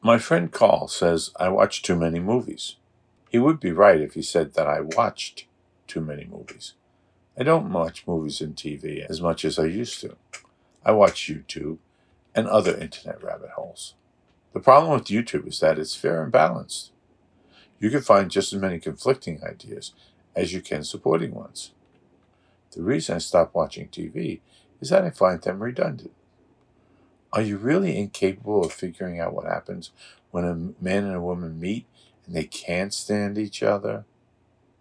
My friend Carl says I watch too many movies. He would be right if he said that I watched too many movies. I don't watch movies and TV as much as I used to. I watch YouTube and other internet rabbit holes. The problem with YouTube is that it's fair and balanced. You can find just as many conflicting ideas as you can supporting ones. The reason I stopped watching TV is that I find them redundant. Are you really incapable of figuring out what happens when a man and a woman meet and they can't stand each other?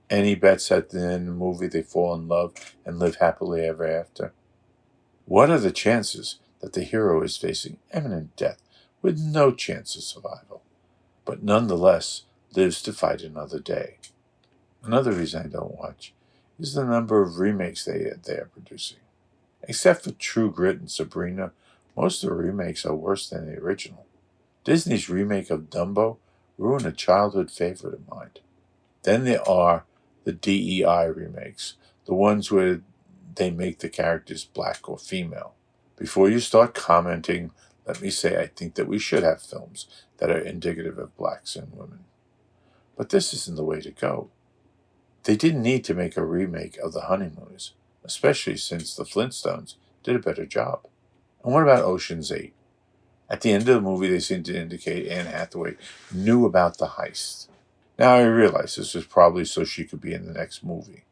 Any bets at the end of the movie they fall in love and live happily ever after? What are the chances that the hero is facing imminent death with no chance of survival, but nonetheless lives to fight another day? Another reason I don't watch is the number of remakes they are producing. Except for True Grit and Sabrina, most of the remakes are worse than the original. Disney's remake of Dumbo ruined a childhood favorite of mine. Then there are the DEI remakes, the ones where they make the characters black or female. Before you start commenting, let me say I think that we should have films that are indicative of blacks and women. But this isn't the way to go. They didn't need to make a remake of The Honeymooners, especially since the Flintstones did a better job. And what about Ocean's 8? At the end of the movie, they seem to indicate Anne Hathaway knew about the heist. Now I realize this was probably so she could be in the next movie.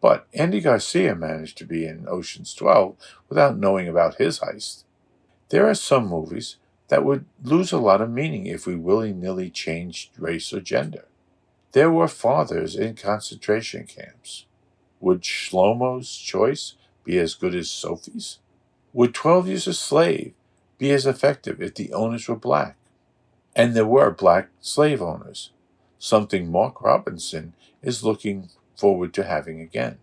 But Andy Garcia managed to be in Ocean's 12 without knowing about his heist. There are some movies that would lose a lot of meaning if we willy-nilly changed race or gender. There were fathers in concentration camps. Would Shlomo's choice be as good as Sophie's? Would 12 Years a Slave be as effective if the owners were black? And there were black slave owners, something Mark Robinson is looking forward to having again.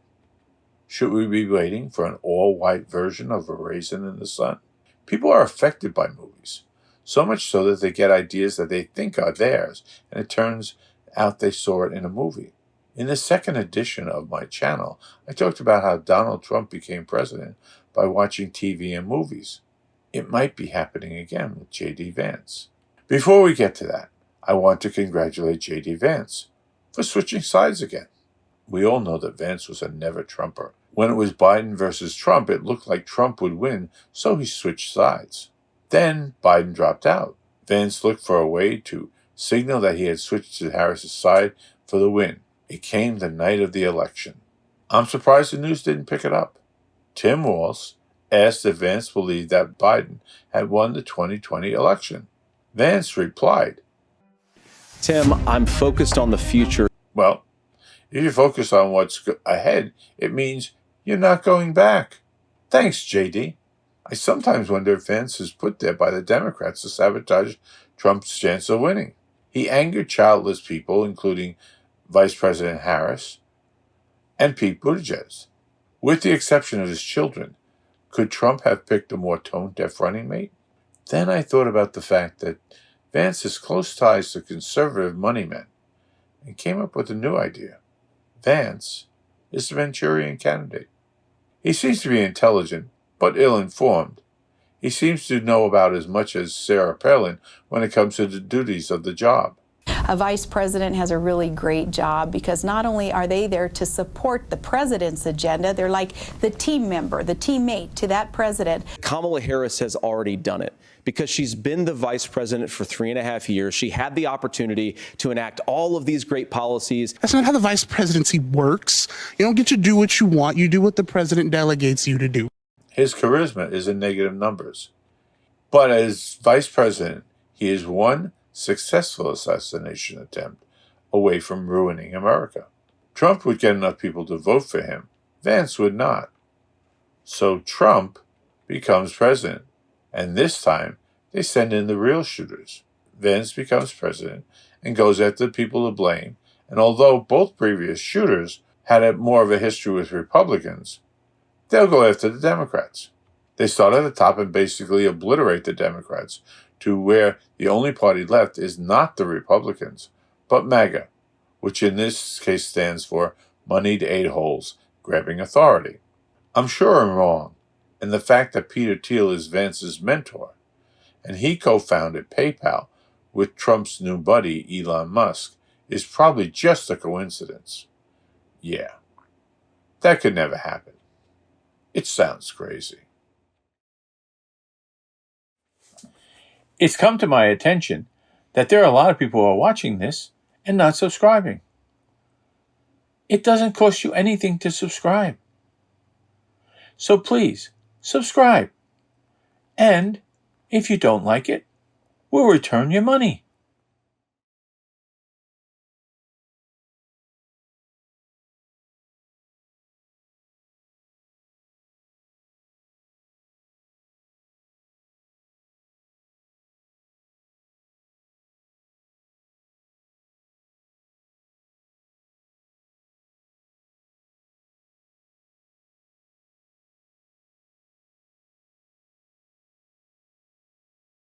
Should we be waiting for an all-white version of A Raisin in the Sun? People are affected by movies, so much so that they get ideas that they think are theirs, and it turns out they saw it in a movie. In the second edition of my channel, I talked about how Donald Trump became president by watching TV and movies. It might be happening again with J.D. Vance. Before we get to that, I want to congratulate J.D. Vance for switching sides again. We all know that Vance was a never-Trumper. When it was Biden versus Trump, it looked like Trump would win, so he switched sides. Then Biden dropped out. Vance looked for a way to signal that he had switched to Harris's side for the win. It came the night of the election. I'm surprised the news didn't pick it up. Tim Walz asked if Vance believed that Biden had won the 2020 election. Vance replied, Tim, I'm focused on the future. Well, if you focus on what's ahead, it means you're not going back. Thanks, JD. I sometimes wonder if Vance is put there by the Democrats to sabotage Trump's chance of winning. He angered childless people, including Vice President Harris and Pete Buttigieg. With the exception of his children, could Trump have picked a more tone-deaf running mate? Then I thought about the fact that Vance has close ties to conservative moneymen and came up with a new idea. Vance is the Manchurian candidate. He seems to be intelligent, but ill-informed. He seems to know about as much as Sarah Palin when it comes to the duties of the job. A vice president has a really great job because not only are they there to support the president's agenda, they're like the team member, the teammate to that president. Kamala Harris has already done it because she's been the vice president for 3.5 years. She had the opportunity to enact all of these great policies. That's not how the vice presidency works. You don't get to do what you want. You do what the president delegates you to do. His charisma is in negative numbers. But as vice president, he is one successful assassination attempt away from ruining America. Trump would get enough people to vote for him. Vance would not. So Trump becomes president, and this time they send in the real shooters. Vance becomes president and goes after the people to blame, and although both previous shooters had more of a history with Republicans, they'll go after the Democrats. They start at the top and basically obliterate the Democrats to where the only party left is not the Republicans, but MAGA, which in this case stands for Moneyed A-Holes Grabbing Authority. I'm sure I'm wrong, and the fact that Peter Thiel is Vance's mentor, and he co-founded PayPal with Trump's new buddy Elon Musk is probably just a coincidence. Yeah, that could never happen. It sounds crazy. It's come to my attention that there are a lot of people who are watching this and not subscribing. It doesn't cost you anything to subscribe. So please, subscribe. And if you don't like it, we'll return your money.